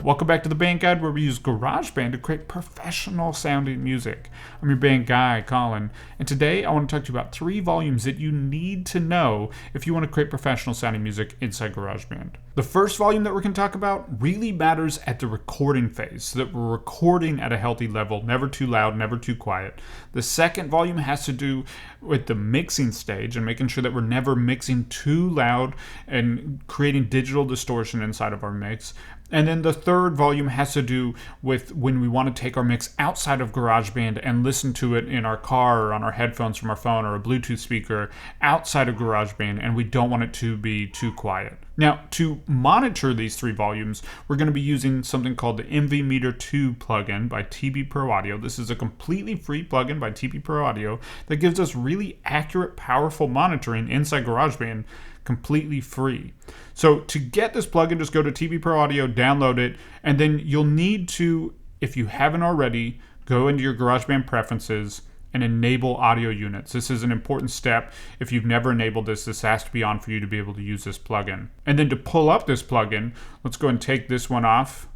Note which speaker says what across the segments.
Speaker 1: Welcome back to the Band Guide, where we use GarageBand to create professional sounding music. I'm your band guy, Colin, and today I want to talk to you about 3 volumes that you need to know if you want to create professional sounding music inside GarageBand. The first volume that we're going to talk about really matters at the recording phase, so that we're recording at a healthy level, never too loud, never too quiet. The second volume has to do with the mixing stage and making sure that we're never mixing too loud and creating digital distortion inside of our mix. And then the third volume has to do with when we want to take our mix outside of GarageBand and listen to it in our car or on our headphones from our phone or a Bluetooth speaker outside of GarageBand, and we don't want it to be too quiet. Now, to monitor these 3 volumes, we're going to be using something called the MV Meter 2 plugin by TB Pro Audio. This is a completely free plugin by TB Pro Audio that gives us really accurate, powerful monitoring inside GarageBand, completely free. So to get this plugin, just go to TB Pro Audio, download it, and then you'll need to, if you haven't already, go into your GarageBand preferences and enable audio units. This is an important step. If you've never enabled this, this has to be on for you to be able to use this plugin. And then to pull up this plugin, let's go and take this one off.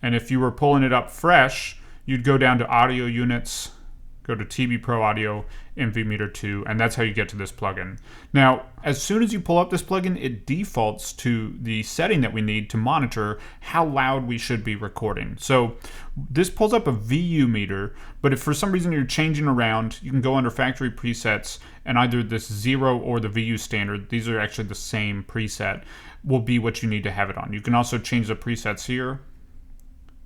Speaker 1: And if you were pulling it up fresh, you'd go down to audio units, go to TB Pro Audio, MV Meter 2, and that's how you get to this plugin. Now, as soon as you pull up this plugin, it defaults to the setting that we need to monitor how loud we should be recording. So this pulls up a VU meter, but if for some reason you're changing around, you can go under factory presets, and either this 0 or the VU standard, these are actually the same preset, will be what you need to have it on. You can also change the presets here,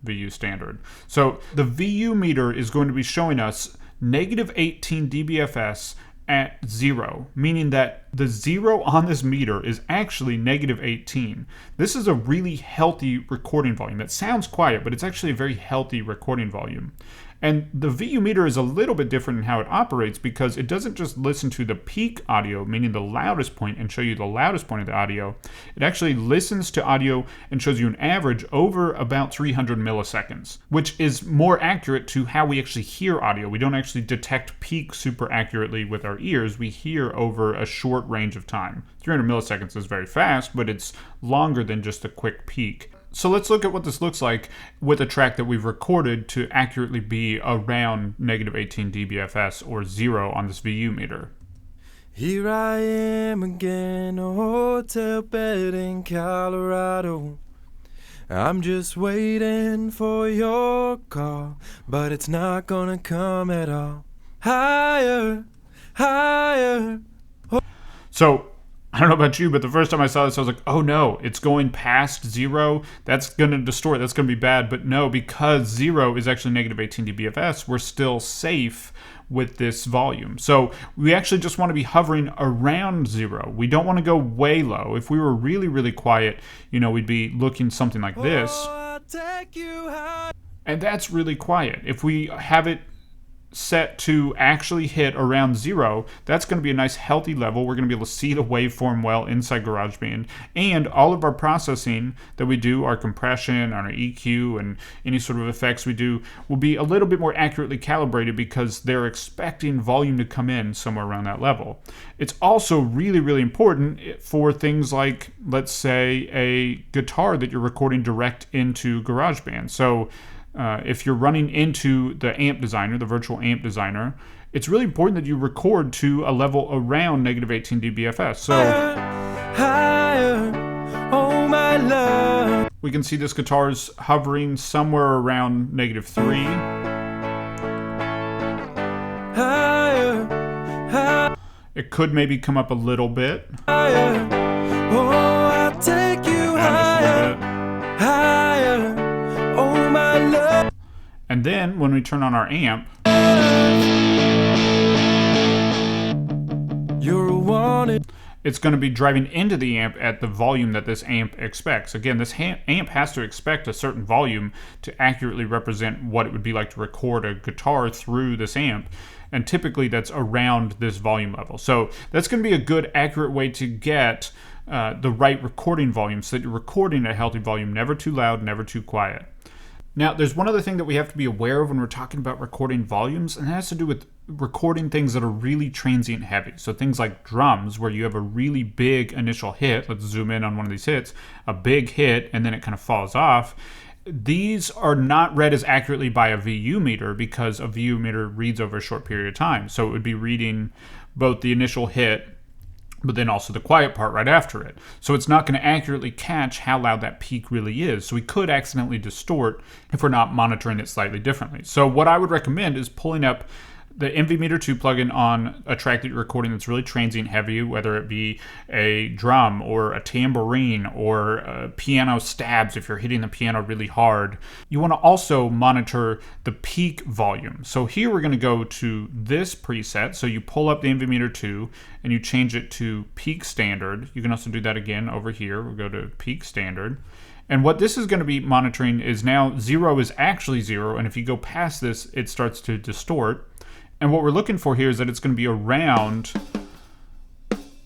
Speaker 1: VU standard. So the VU meter is going to be showing us negative 18 dBFS at 0, meaning that the 0 on this meter is actually negative 18. This is a really healthy recording volume. It sounds quiet, but it's actually a very healthy recording volume. And the VU meter is a little bit different in how it operates because it doesn't just listen to the peak audio, meaning the loudest point, and show you the loudest point of the audio. It actually listens to audio and shows you an average over about 300 milliseconds, which is more accurate to how we actually hear audio. We don't actually detect peak super accurately with our ears. We hear over a short range of time. 300 milliseconds is very fast, but it's longer than just a quick peak. So let's look at what this looks like with a track that we've recorded to accurately be around negative 18 dBFS or 0 on this VU meter.
Speaker 2: Here I am again, a hotel bed in Colorado. I'm just waiting for your call, but it's not gonna come at all. Higher, higher.
Speaker 1: So I don't know about you, but the first time I saw this, I was like, oh no, it's going past 0. That's going to distort. That's going to be bad. But no, because 0 is actually negative 18 dBFS, we're still safe with this volume. So we actually just want to be hovering around 0. We don't want to go way low. If we were really, really quiet, we'd be looking something like this. And that's really quiet. If we have it set to actually hit around 0, that's going to be a nice healthy level. We're going to be able to see the waveform well inside GarageBand, and all of our processing that we do, our compression, our EQ, and any sort of effects we do will be a little bit more accurately calibrated because they're expecting volume to come in somewhere around that level. It's also really, really important for things like, let's say, a guitar that you're recording direct into GarageBand. So if you're running into the amp designer, the virtual amp designer, it's really important that you record to a level around negative 18 dBFS. So
Speaker 2: higher, oh my love.
Speaker 1: We can see this guitar's hovering somewhere around negative 3.
Speaker 2: Higher, higher.
Speaker 1: It could maybe come up a little bit.
Speaker 2: Higher, oh, I'll take you higher, higher. Oh my love.
Speaker 1: And then when we turn on our amp,
Speaker 2: you're wanted.
Speaker 1: It's going to be driving into the amp at the volume that this amp expects. Again, this amp has to expect a certain volume to accurately represent what it would be like to record a guitar through this amp. And typically that's around this volume level. So that's going to be a good, accurate way to get the right recording volume so that you're recording at a healthy volume, never too loud, never too quiet. Now, there's one other thing that we have to be aware of when we're talking about recording volumes, and it has to do with recording things that are really transient heavy. So things like drums, where you have a really big initial hit. Let's zoom in on one of these hits, a big hit, and then it kind of falls off. these are not read as accurately by a VU meter because a VU meter reads over a short period of time. So it would be reading both the initial hit, but then also the quiet part right after it. So it's not going to accurately catch how loud that peak really is. So we could accidentally distort if we're not monitoring it slightly differently. So what I would recommend is pulling up the MV Meter 2 plugin on a track that you're recording that's really transient heavy, whether it be a drum or a tambourine or piano stabs if you're hitting the piano really hard. You want to also monitor the peak volume. So here we're going to go to this preset. So you pull up the MV Meter 2 and you change it to peak standard. You can also do that again over here. We'll go to peak standard. And what this is going to be monitoring is now 0 is actually 0. And if you go past this, it starts to distort. And what we're looking for here is that it's going to be around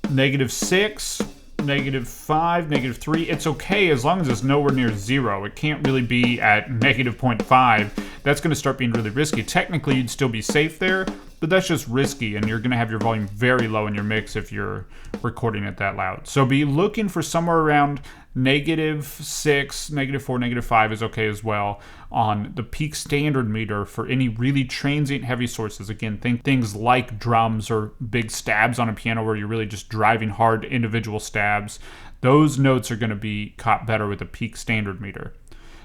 Speaker 1: -6, -5, -3. It's okay as long as it's nowhere near 0. It can't really be at -0.5. That's going to start being really risky. Technically, you'd still be safe there, but that's just risky, and you're going to have your volume very low in your mix if you're recording it that loud. So be looking for somewhere around -6, -4, -5 is okay as well on the peak standard meter for any really transient heavy sources. Again, think things like drums or big stabs on a piano where you're really just driving hard individual stabs. Those notes are going to be caught better with a peak standard meter.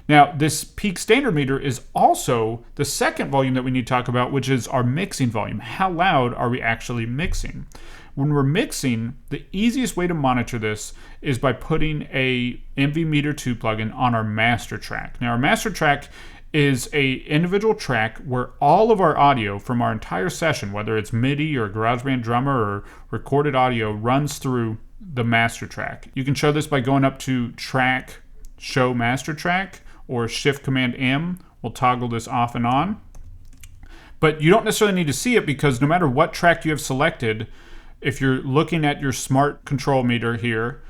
Speaker 1: Now, this peak standard meter is also the second volume that we need to talk about, which is our mixing volume. How loud are we actually mixing? When we're mixing, the easiest way to monitor this is by putting a MV Meter 2 plugin on our master track. Now, our master track is a individual track where all of our audio from our entire session, whether it's MIDI or GarageBand drummer or recorded audio, runs through the master track. You can show this by going up to Track, Show Master Track, or Shift Command M will toggle this off and on. But you don't necessarily need to see it because no matter what track you have selected, if you're looking at your smart control meter here,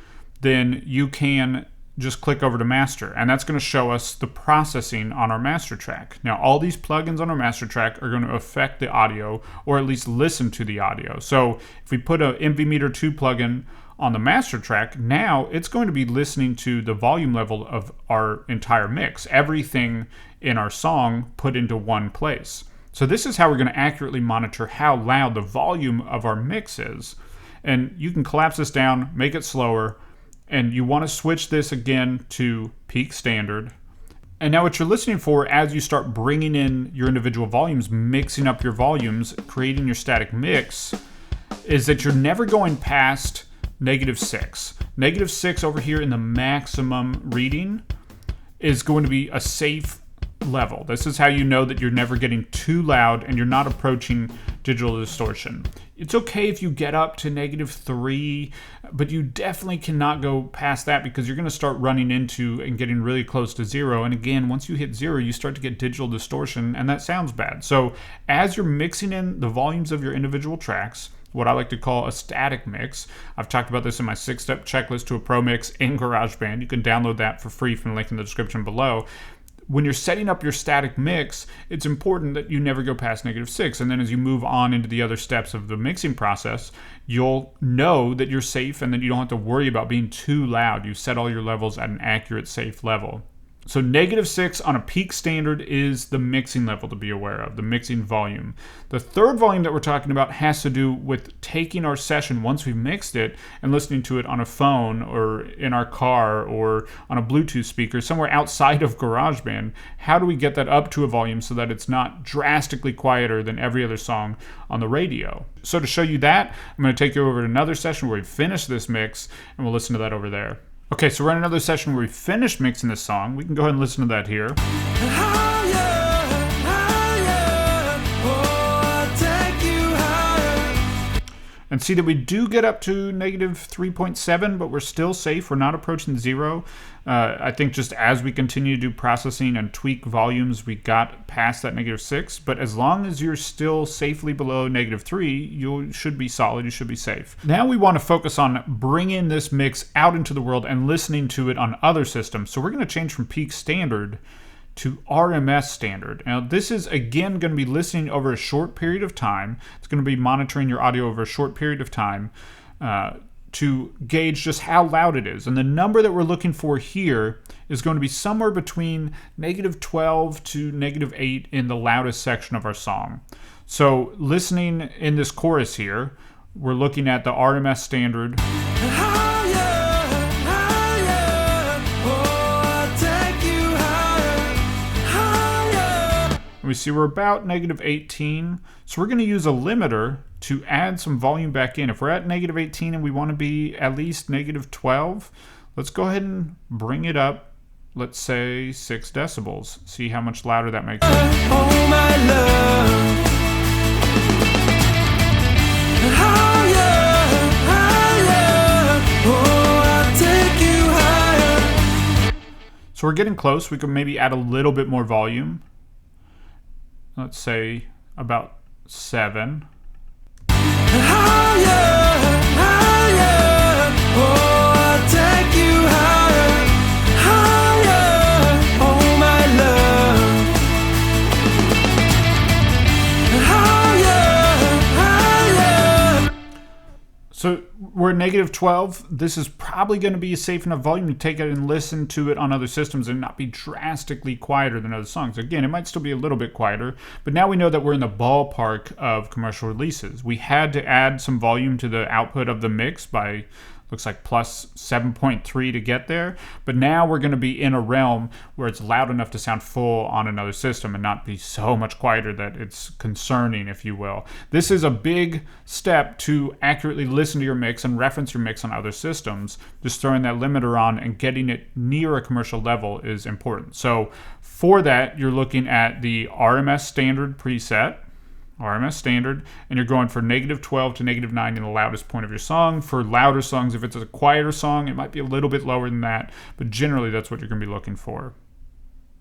Speaker 1: then you can just click over to master, and that's going to show us the processing on our master track. Now, all these plugins on our master track are going to affect the audio, or at least listen to the audio. So if we put a MV Meter 2 plugin on the master track, now it's going to be listening to the volume level of our entire mix, everything in our song put into one place. So this is how we're going to accurately monitor how loud the volume of our mix is. And you can collapse this down, make it slower, and you want to switch this again to peak standard. And now what you're listening for as you start bringing in your individual volumes, mixing up your volumes, creating your static mix, is that you're never going past -6. -6 over here in the maximum reading is going to be a safe level. This is how you know that you're never getting too loud and you're not approaching digital distortion. It's okay if you get up to -3, but you definitely cannot go past that because you're going to start running into and getting really close to 0. And again, once you hit 0, you start to get digital distortion, and that sounds bad. So as you're mixing in the volumes of your individual tracks, what I like to call a static mix. I've talked about this in my 6-step checklist to a pro mix in GarageBand. You can download that for free from the link in the description below. When you're setting up your static mix, it's important that you never go past -6. And then as you move on into the other steps of the mixing process, you'll know that you're safe and that you don't have to worry about being too loud. You set all your levels at an accurate, safe level. So -6 on a peak standard is the mixing level to be aware of, the mixing volume. The third volume that we're talking about has to do with taking our session once we've mixed it and listening to it on a phone or in our car or on a Bluetooth speaker somewhere outside of GarageBand. How do we get that up to a volume so that it's not drastically quieter than every other song on the radio? So to show you that, I'm going to take you over to another session where we finish this mix, and we'll listen to that over there. Okay, so we're in another session where we finished mixing this song. We can go ahead and listen to that here. And see that we do get up to -3.7, but we're still safe. We're not approaching 0. I think just as we continue to do processing and tweak volumes, we got past that -6. But as long as you're still safely below -3, you should be solid. You should be safe. Now we want to focus on bringing this mix out into the world and listening to it on other systems. So we're going to change from peak standard to RMS standard. Now this is again going to be listening over a short period of time. It's going to be monitoring your audio over a short period of time to gauge just how loud it is. And the number that we're looking for here is going to be somewhere between -12 to -8 in the loudest section of our song. So listening in this chorus here, we're looking at the RMS standard. And we see we're about -18. So we're going to use a limiter to add some volume back in. If we're at -18 and we want to be at least -12, let's go ahead and bring it up, let's say 6 decibels. See how much louder that makes it.
Speaker 2: Oh, my love. Higher, higher. Oh, I'll take you higher.
Speaker 1: So we're getting close. We can maybe add a little bit more volume. Let's say about 7.
Speaker 2: Higher, higher. Oh, I'll take you higher, higher. Oh, my love. Higher, higher.
Speaker 1: So we're at -12. This is probably going to be a safe enough volume to take it and listen to it on other systems and not be drastically quieter than other songs. Again, it might still be a little bit quieter, but now we know that we're in the ballpark of commercial releases. We had to add some volume to the output of the mix by, looks like plus 7.3 to get there, but now we're going to be in a realm where it's loud enough to sound full on another system and not be so much quieter that it's concerning, if you will. This is a big step to accurately listen to your mix and reference your mix on other systems. Just throwing that limiter on and getting it near a commercial level is important. So for that, you're looking at the RMS standard preset, RMS standard, and you're going for -12 to -9 in the loudest point of your song. For louder songs, if it's a quieter song, it might be a little bit lower than that, but generally that's what you're going to be looking for.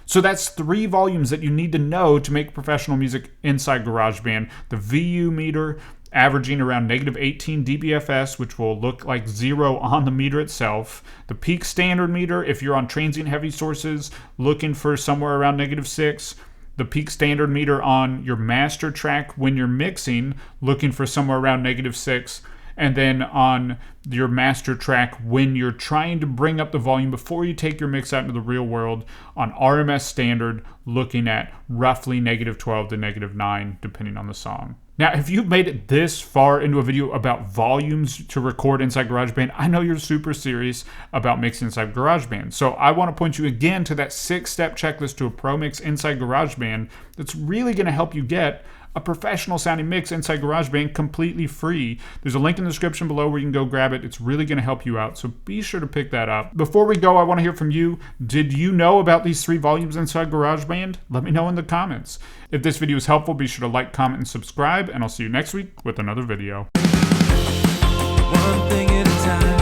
Speaker 1: So that's 3 volumes that you need to know to make professional music inside GarageBand. The VU meter, averaging around -18 dBFS, which will look like 0 on the meter itself. The peak standard meter, if you're on transient heavy sources, looking for somewhere around -6. The peak standard meter on your master track when you're mixing, looking for somewhere around -6. And then on your master track when you're trying to bring up the volume before you take your mix out into the real world, on RMS standard, looking at roughly -12 to -9, depending on the song. Now, if you've made it this far into a video about volumes to record inside GarageBand, I know you're super serious about mixing inside GarageBand. So I want to point you again to that 6-step checklist to a pro mix inside GarageBand that's really going to help you get a professional sounding mix inside GarageBand completely free. There's a link in the description below where you can go grab it. It's really going to help you out, so be sure to pick that up. Before we go, I want to hear from you. Did you know about these 3 volumes inside GarageBand? Let me know in the comments. If this video was helpful, be sure to like, comment, and subscribe, and I'll see you next week with another video.
Speaker 2: One thing at a time.